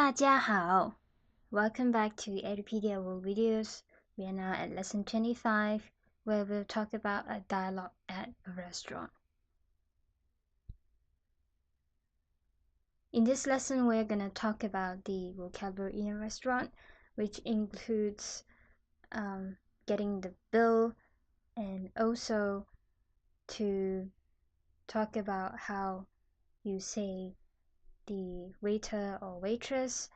大家好. Welcome back to Edupedia World Videos. We are now at lesson 25, where we'll talk about a dialogue at a restaurant. In this lesson, we're going to talk about the vocabulary in a restaurant, which includes getting the bill, and also to talk about how you say the waiter or waitress,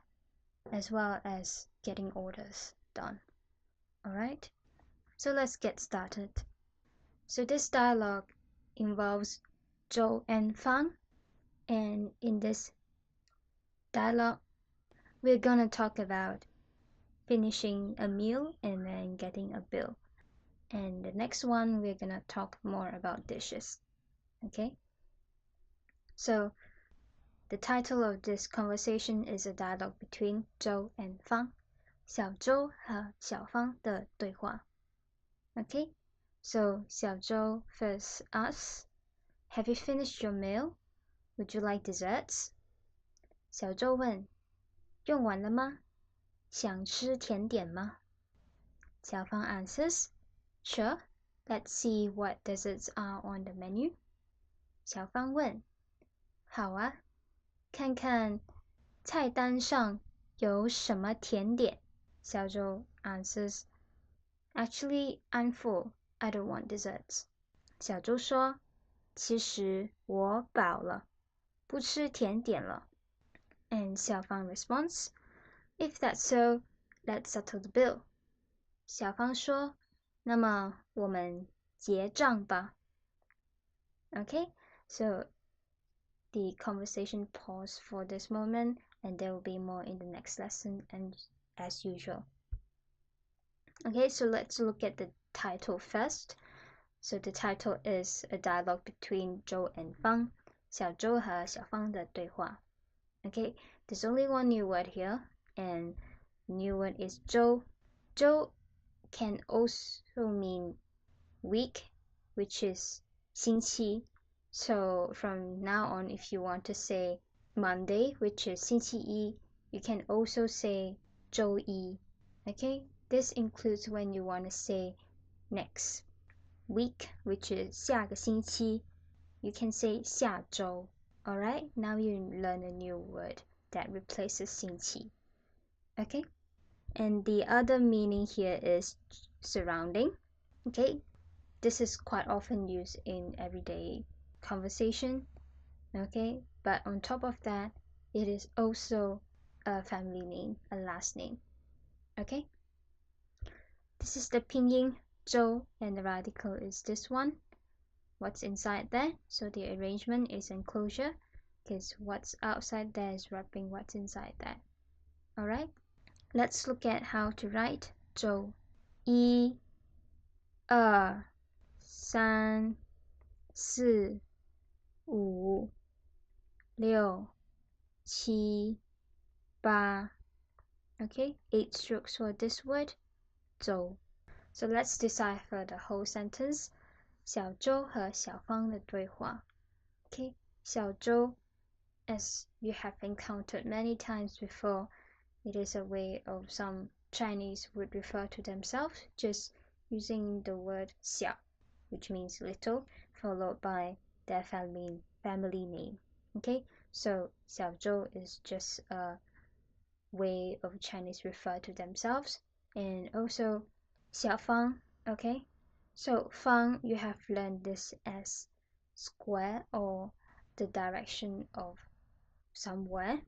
as well as getting orders done. Alright, so let's get started. So this dialogue involves Zhou and Fang, and in this dialogue we're gonna talk about finishing a meal and then getting a bill. And the next one we're gonna talk more about dishes. Okay? So the title of this conversation is a dialogue between Zhou and Fang. 小周和小芳的对话. Okay? So 小周 first asks, "Have you finished your meal? Would you like desserts?" 小周问，用完了吗？想吃甜点吗？小芳 answers, "Sure, let's see what desserts are on the menu." 小芳问，好啊，看看菜单上有什么甜点？小周 answers, "Actually, I'm full. I don't want desserts." 小周说，其实我饱了，不吃甜点了。And 小芳 responds, "If that's so, let's settle the bill." 小芳说，那么我们结账吧。Okay, so the conversation paused for this moment, and there will be more in the next lesson, and as usual. Okay, so let's look at the title first. So the title is a dialogue between Zhou and Fang. 小周和小芳的对话. Okay, there's only one new word here, and the new word is Zhou. Zhou can also mean week, which is 星期. So from now on, if you want to say Monday, which is 星期一, you can also say 周一. Okay, this includes when you want to say next week, which is 下个星期, you can say 下周. Alright, now you learn a new word that replaces 星期. Okay, and the other meaning here is surrounding. Okay, this is quite often used in everyday conversation. Okay, but on top of that, it is also a family name, a last name. Okay, this is the pinyin Zhou, and the radical is this one. What's inside there? So the arrangement is enclosure, because what's outside there is wrapping what's inside there. Alright, let's look at how to write Zhou. 1、2、3、4、5、6、7、8. Okay, 8 strokes for this word, 周. So let's decipher the whole sentence. 小周和小芳的对话. Okay, 小周, as you have encountered many times before, it is a way of some Chinese would refer to themselves, just using the word 小, which means little, followed by their family name. Okay, so 小周 is just a way of Chinese refer to themselves. And also 小芳, okay, so Fang, you have learned this as square or the direction of somewhere,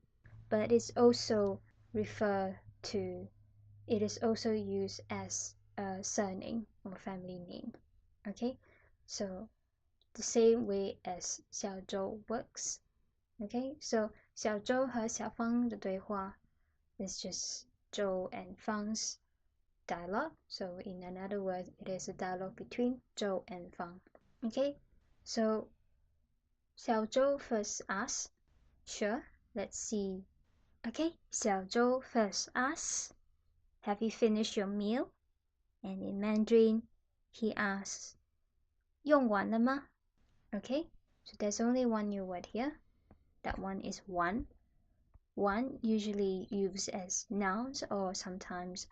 but it's also it is also used as a surname or family name. Okay, so the same way as 小周 works. Okay, so 小周和小芳的对话 is just Zhou and Fang's dialogue. So in another word, it is a dialogue between Zhou and Fang. Okay, so 小周 first asks, "Sure, let's see." Okay, 小周 first asks, "Have you finished your meal?" And in Mandarin, he asks, 用完了吗? Okay, so there's only one new word here. That one is 完. one usually used as nouns or sometimes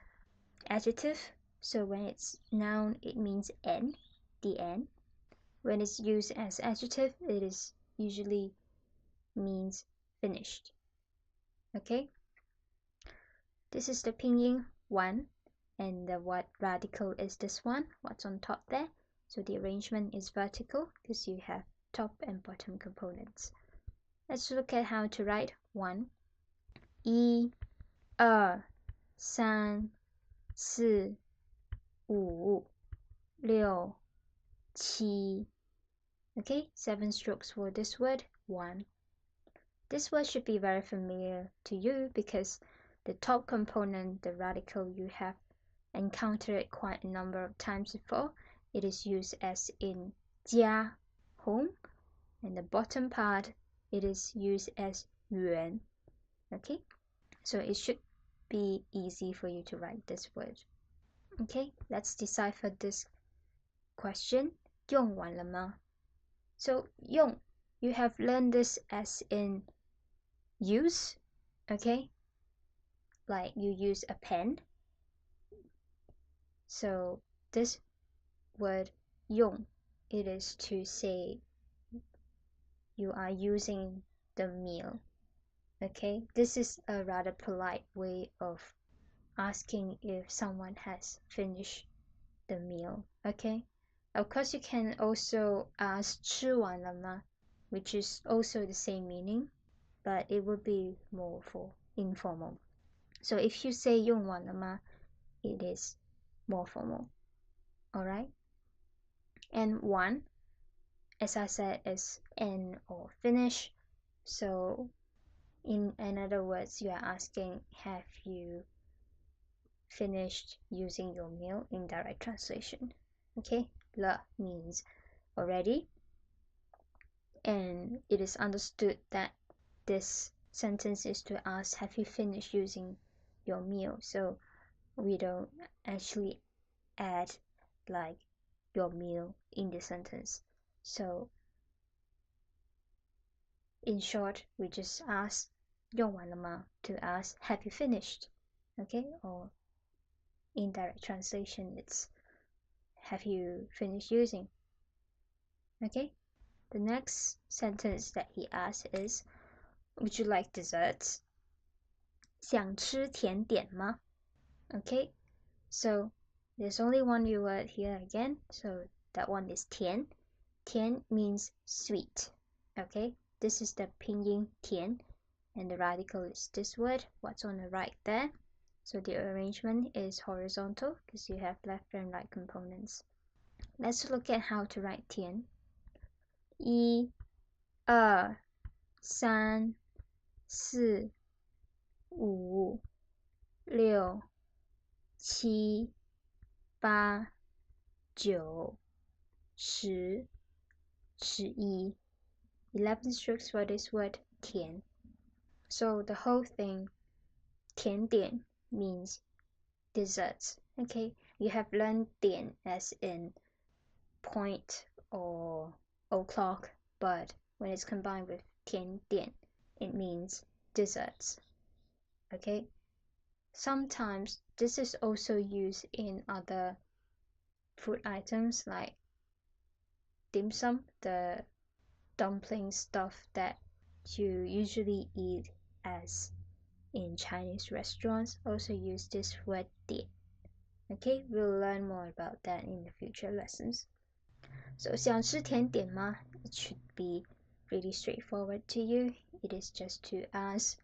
adjective. So when it's noun, it means end, the end. When it's used as adjective, it is usually means finished. Okay, this is the pinyin one, and the what radical is this one, what's on top there. So the arrangement is vertical because you have top and bottom components. Let's look at how to write one. 一、二、三、四、五、六、七. Okay, 7 strokes for this word, one. This word should be very familiar to you because the top component, the radical, you have encountered it quite a number of times before. It is used as in 家, home, and the bottom part, it is used as 园. Okay, so it should be easy for you to write this word. Okay, let's decipher this question. 用完了吗? So 用, you have learned this as in use, okay? Like you use a pen. So this word 用, it is to say you are using the meal. Okay, this is a rather polite way of asking if someone has finished the meal. Okay, of course you can also ask 吃完了吗, which is also the same meaning, but it would be more for informal. So if you say 用完了吗, it is more formal. Alright, and one, as I said, is end or finish. So in other words, you are asking, have you finished using your meal in direct translation? Okay, 了 means already, and it is understood that this sentence is to ask, have you finished using your meal? So we don't actually add like your meal in the sentence. So in short, we just ask 用完了吗 to ask, have you finished? Okay, or in direct translation, it's have you finished using? Okay, the next sentence that he asks is, would you like desserts? 想吃甜点吗? Okay, so there's only one new word here again, so that one is 甜. 甜 means sweet. Okay, this is the pinyin 甜, and the radical is this word, what's on the right there. So the arrangement is horizontal because you have left and right components. Let's look at how to write 甜. 一、二、三、四、五、六、七、八、九、十、11. 11 strokes for this word 甜. So the whole thing, 甜点 means desserts. Okay, you have learned 点 as in point or o'clock, but when it's combined with 甜点, it means desserts. Okay, sometimes this is also used in other food items like dim sum, the dumpling stuff that you usually eat as in Chinese restaurants, also use this word 点. Okay, we'll learn more about that in the future lessons. So 想吃甜点吗? It should be really straightforward to you. It is just to ask,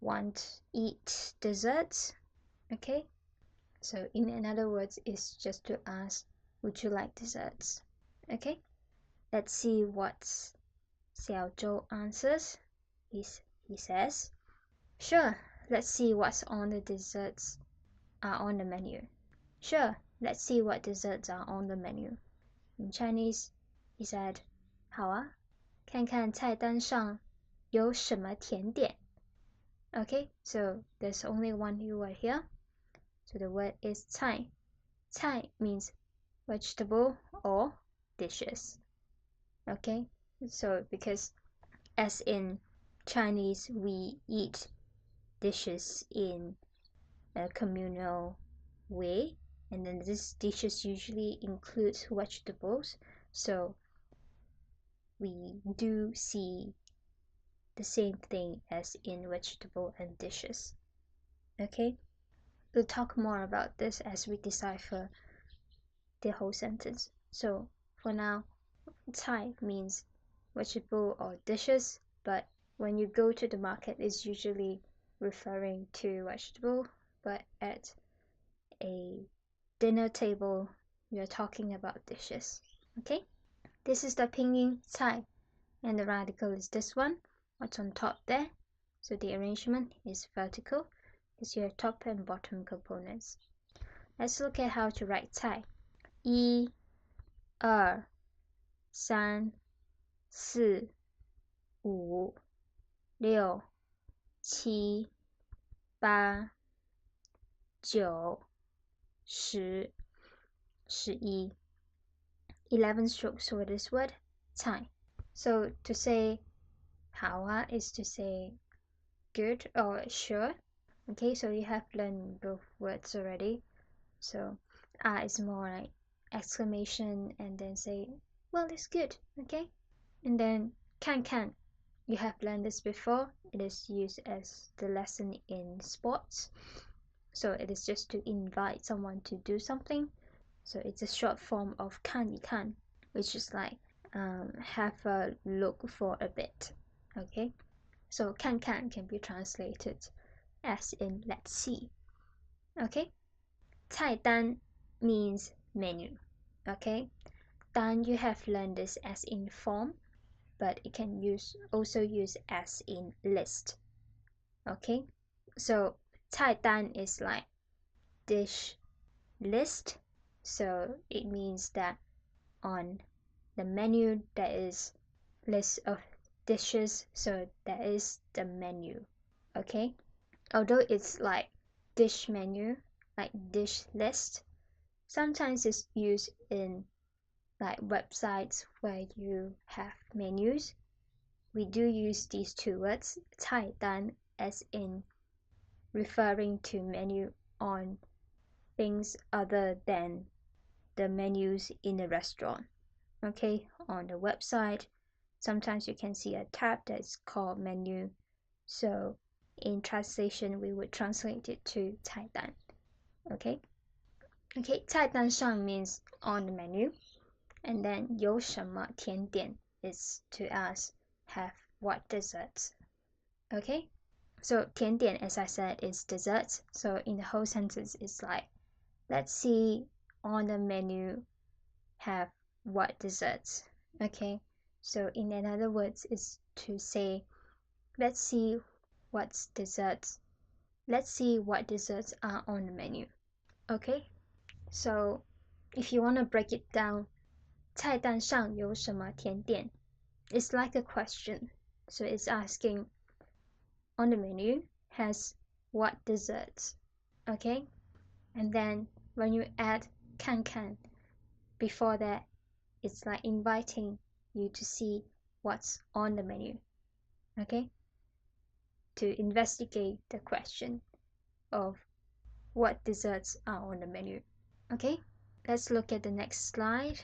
want eat desserts? Okay, so in other words, it's just to ask, would you like desserts? Okay, let's see what Xiao Zhou answers. He says, sure, let's see what's on the desserts are on the menu. Sure, let's see what desserts are on the menu. In Chinese, he said, 好啊，看看菜单上有什么甜点. Okay, so there's only one new word here. So the word is 菜. 菜 means vegetable or dishes. Okay, so because as in Chinese we eat dishes in a communal way, and then these dishes usually include vegetables, so we do see the same thing as in vegetable and dishes. Okay, we'll talk more about this as we decipher the whole sentence. So for now, Cai means vegetable or dishes, but when you go to the market, it's usually referring to vegetable, but at a dinner table, you're talking about dishes. Okay, this is the pinyin Cai, and the radical is this one, what's on top there. So the arrangement is vertical, is your top and bottom components. Let's look at how to write Cai. 1、2、3、4、5、6、7、8、9、10、11. 11 strokes for this word, Cai. So to say 好啊 is to say good or sure. Okay, so you have learned both words already. So is more like exclamation and then say, well, it's good, okay? And then 看看, you have learned this before. It is used as the lesson in sports. So it is just to invite someone to do something. So it's a short form of 看一看, which is like have a look for a bit, okay? So 看看 can be translated as in let's see, okay? 菜单 means menu, okay? 单 you have learned this as in form, but it can also use as in list, okay? So 菜单 is like dish list, so it means that on the menu there is list of dishes, so that is the menu, okay? Although it's like dish menu, like dish list, sometimes it's used in like websites where you have menus. We do use these two words, 菜单, as in referring to menu on things other than the menus in a restaurant. Okay, on the website, sometimes you can see a tab that's called menu. So in translation, we would translate it to 菜单. Okay, 菜单上 means on the menu, and then 有什么甜点 is to ask have what desserts. Okay, so 甜点, as I said, is desserts. So in the whole sentence, it's like, let's see on the menu have what desserts. Okay, so in other words, is to say, let's see what's desserts. Let's see what desserts are on the menu. Okay, so if you want to break it down, 菜单上有什么甜点? It's like a question. So it's asking, on the menu has what desserts? Okay, and then when you add 看看 before that, it's like inviting you to see what's on the menu. Okay, to investigate the question of what desserts are on the menu. Okay, let's look at the next slide.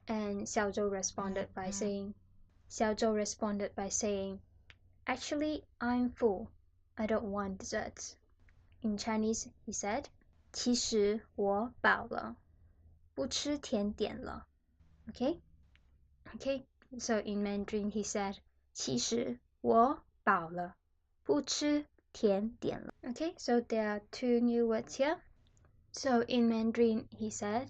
And Xiaozhou responded by saying, actually, I'm full. I don't want desserts. In Chinese, he said, 其实我饱了，不吃甜点了. Okay? Okay, so in Mandarin, he said, 其实我饱了，不吃甜点了. Okay, so there are two new words here. So in Mandarin, he said,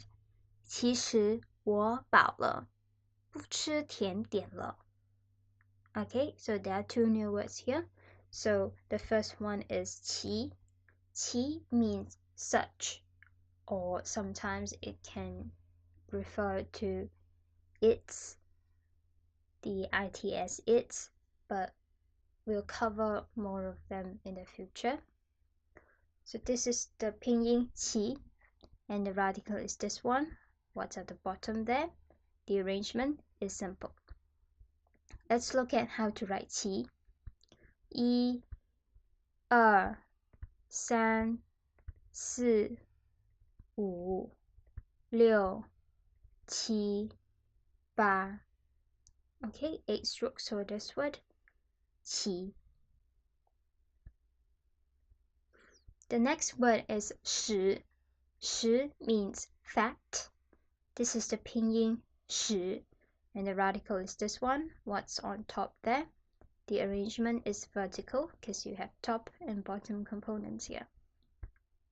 其实我饱了，不吃甜点了. Okay, so there are two new words here. So the first one is 其. 其 means such, or sometimes it can refer to its, the its, but we'll cover more of them in the future. So this is the pinyin 其, and the radical is this one. What's at the bottom there? The arrangement is simple. Let's look at how to write 其. 1、二三四五六七八 Okay, 8 strokes for this word. 七. The next word is 十. 十 means fat. This is the pinyin 十, and the radical is this one. What's on top there? The arrangement is vertical because you have top and bottom components here.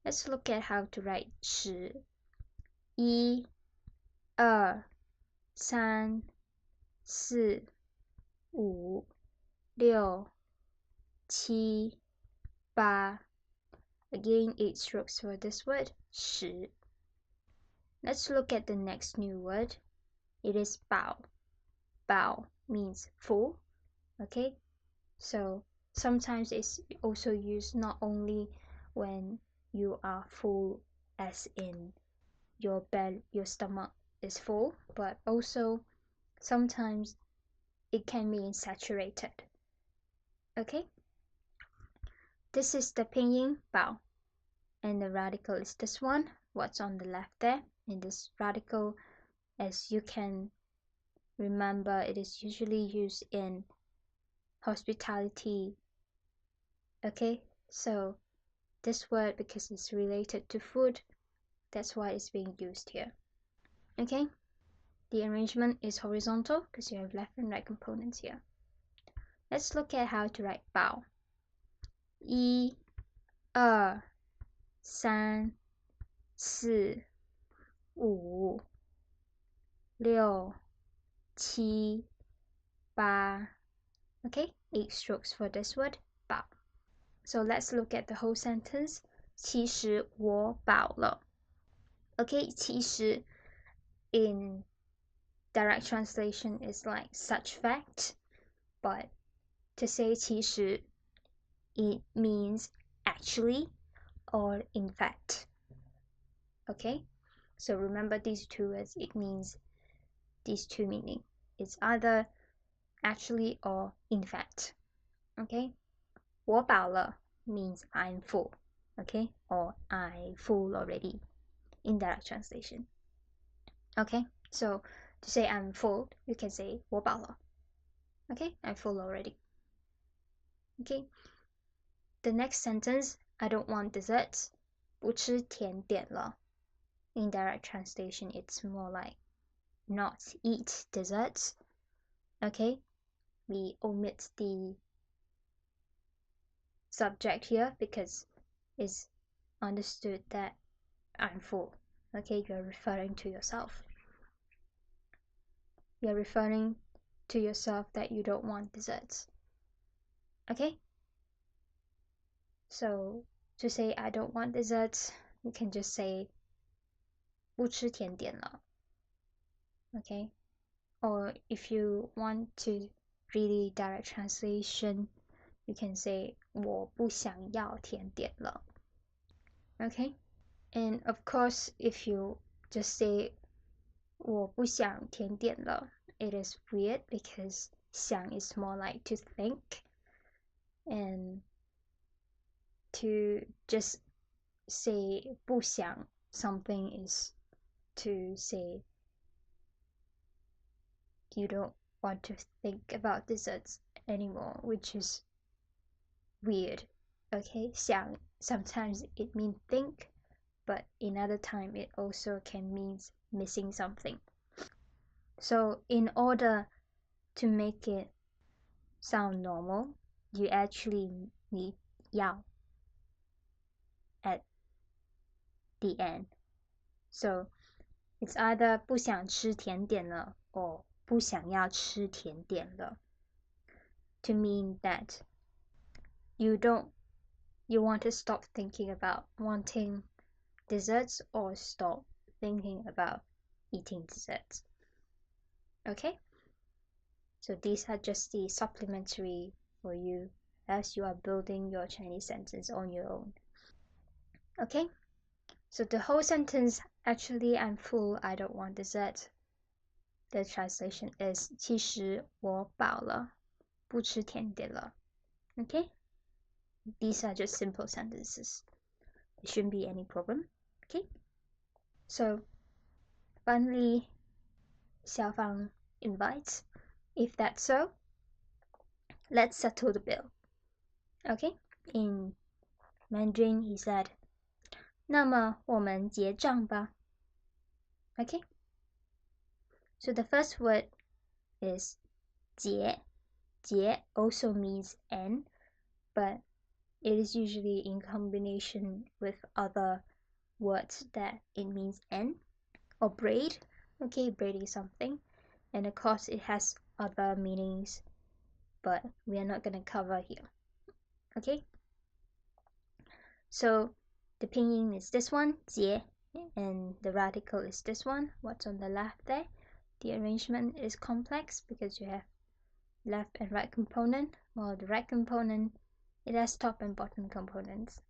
Let's look at how to write 十. 一二三四五六七八. Again, 8 strokes for this word, 十. Let's look at the next new word. It is 饱. 饱 means full. Okay, so sometimes it's also used not only when you are full, as in your stomach is full, but also sometimes it can mean saturated. Okay, this is the pinyin 饱, and the radical is this one. What's on the left there? In this radical, as you can remember, it is usually used in hospitality. Okay, so this word, because it's related to food, that's why it's being used here. Okay, the arrangement is horizontal because you have left and right components here. Let's look at how to write 饱. 一二三四五六七八. Okay, 8 strokes for this word, 饱. So let's look at the whole sentence. 其实我饱了. Okay, 其实 in direct translation is like such fact, but to say 其实 it means actually or in fact. Okay, so remember these two words, it means these two meanings. It's either actually or in fact. Okay, 我饱了 means I'm full. Okay, or I'm full already. Indirect translation. Okay, so to say I'm full, you can say 我饱了. Okay, I'm full already. Okay, the next sentence, I don't want desserts. 不吃甜点了. Indirect translation, it's more like not eat desserts. Okay, we omit the subject here because it's understood that I'm full. Okay, you're referring to yourself. You're referring to yourself that you don't want desserts. Okay, so to say I don't want desserts, you can just say 不吃甜点了. Okay, or if you want to really direct translation, you can say 我不想要甜点了. Okay, and of course, if you just say 我不想甜点了, it is weird because 想 is more like to think, and to just say 不想 something is to say you don't want to think about desserts anymore, which is weird. Okay, 想 sometimes it means think, but another time it also can mean missing something. So in order to make it sound normal, you actually need 要 at the end. So it's either 不想吃甜点了 or 不想要吃甜点了, to mean that you want to stop thinking about wanting desserts or stop thinking about eating desserts. Okay, so these are just the supplementary for you as you are building your Chinese sentence on your own. Okay, so the whole sentence, actually I'm full, I don't want dessert. The translation is 其实我饱了，不吃甜点了. Okay, these are just simple sentences. There shouldn't be any problem. Okay, so finally Xiaofang invites, if that's so, let's settle the bill. Okay, in Mandarin he said, 那么我们结账吧. Okay, so the first word is 结. 结 also means and, but it is usually in combination with other words that it means and, or braid. Okay, braiding something, and of course it has other meanings, but we are not going to cover here. Okay, so the pinyin is this one, 结, and the radical is this one, what's on the left there. The arrangement is complex because you have left and right component, while the right component, it has top and bottom components.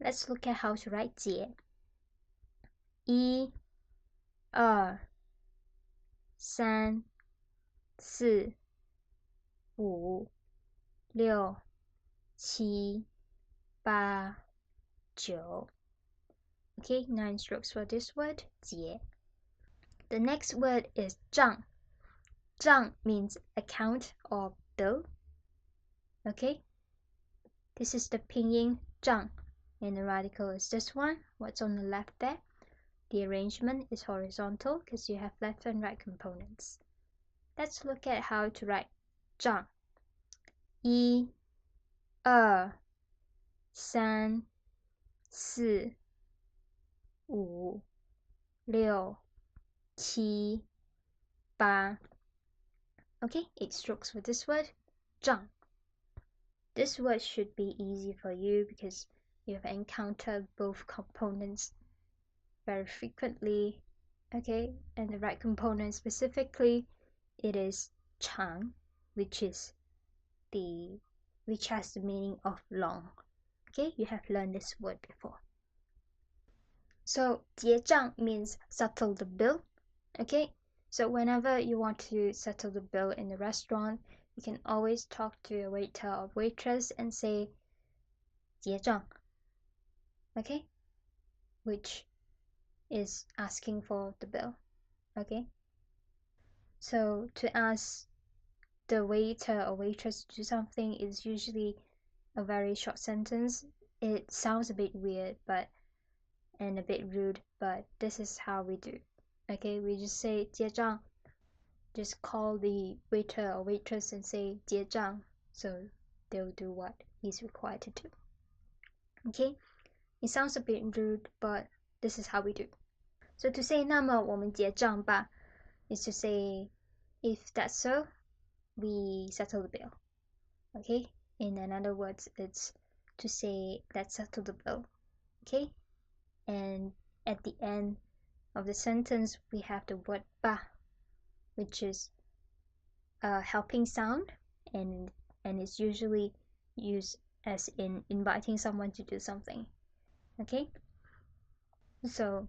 Let's look at how to write 结. 1、2、3、4、5、6、7、8、9. Okay, 9 strokes for this word, 结. The next word is 账. 账 means account or bill. Okay, this is the pinyin 账, and the radical is this one, what's on the left there. The arrangement is horizontal because you have left and right components. Let's look at how to write 账. 1、2、3、4、5、6、7、8. Okay, 8 strokes for this word, 账. This word should be easy for you because you have encountered both components very frequently. Okay, and the right component specifically, it is 长, which has the meaning of long. Okay, you have learned this word before. So 结账 means settle the bill. Okay, so whenever you want to settle the bill in the restaurant, you can always talk to a waiter or waitress and say 结账. Okay, which is asking for the bill. Okay, so to ask the waiter or waitress to do something is usually a very short sentence. It sounds a bit weird and a bit rude, but this is how we do. Okay, we just say 结账. Just call the waiter or waitress and say 结账, so they'll do what he's required to do. Okay, it sounds a bit rude, but this is how we do. So to say 那么我们结账吧 is to say, if that's so, we settle the bill. Okay, in other words, it's to say let's settle the bill. Okay, and at the end of the sentence we have the word 吧, which is a helping sound, and it's usually used as in inviting someone to do something. Okay, so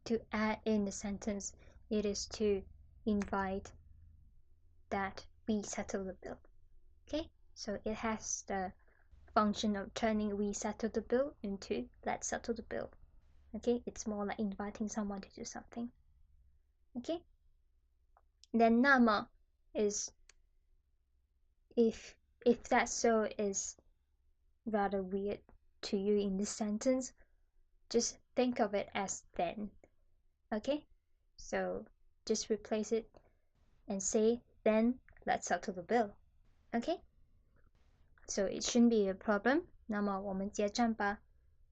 to add in the sentence, it is to invite that we settle the bill. Okay, so it has the function of turning we settle the bill into let's settle the bill. Okay, it's more like inviting someone to do something. Okay, then 那么 is if that so is rather weird to you in this sentence, just think of it as then. Okay, so just replace it and say then let's settle the bill. Okay, so it shouldn't be a problem. 那么我们结账吧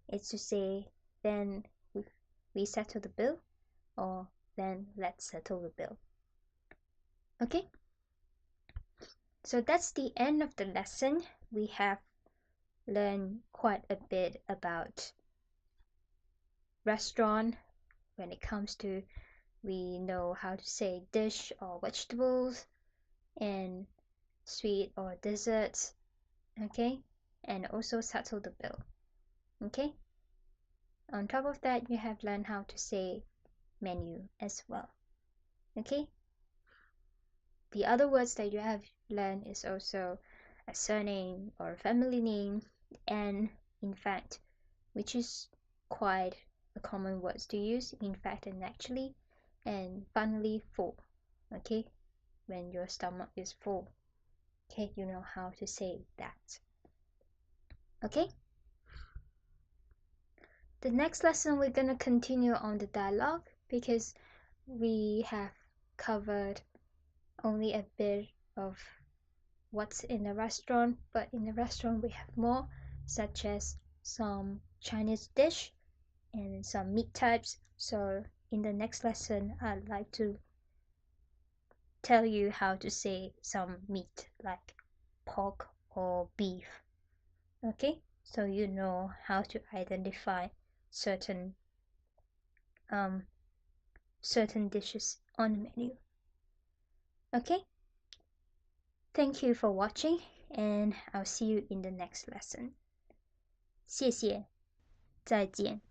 is to say then we settle the bill, or then let's settle the bill. Okay, so that's the end of the lesson. We have learned quite a bit about restaurant. When it comes to, we know how to say dish or vegetables, and sweet or desserts. Okay, and also settle the bill. Okay, on top of that, you have learned how to say menu as well. Okay, the other words that you have learned is also a surname or a family name, and in fact, which is quite a common words to use, in fact and actually, and finally full. Okay, when your stomach is full, okay, you know how to say that. Okay, the next lesson we're gonna continue on the dialogue because we have covered only a bit of what's in the restaurant, but in the restaurant we have more, such as some Chinese dish and some meat types. So in the next lesson, I'd like to tell you how to say some meat like pork or beef. Okay, so you know how to identify certain certain dishes on the menu. Okay, thank you for watching, and I'll see you in the next lesson. 谢谢，再见。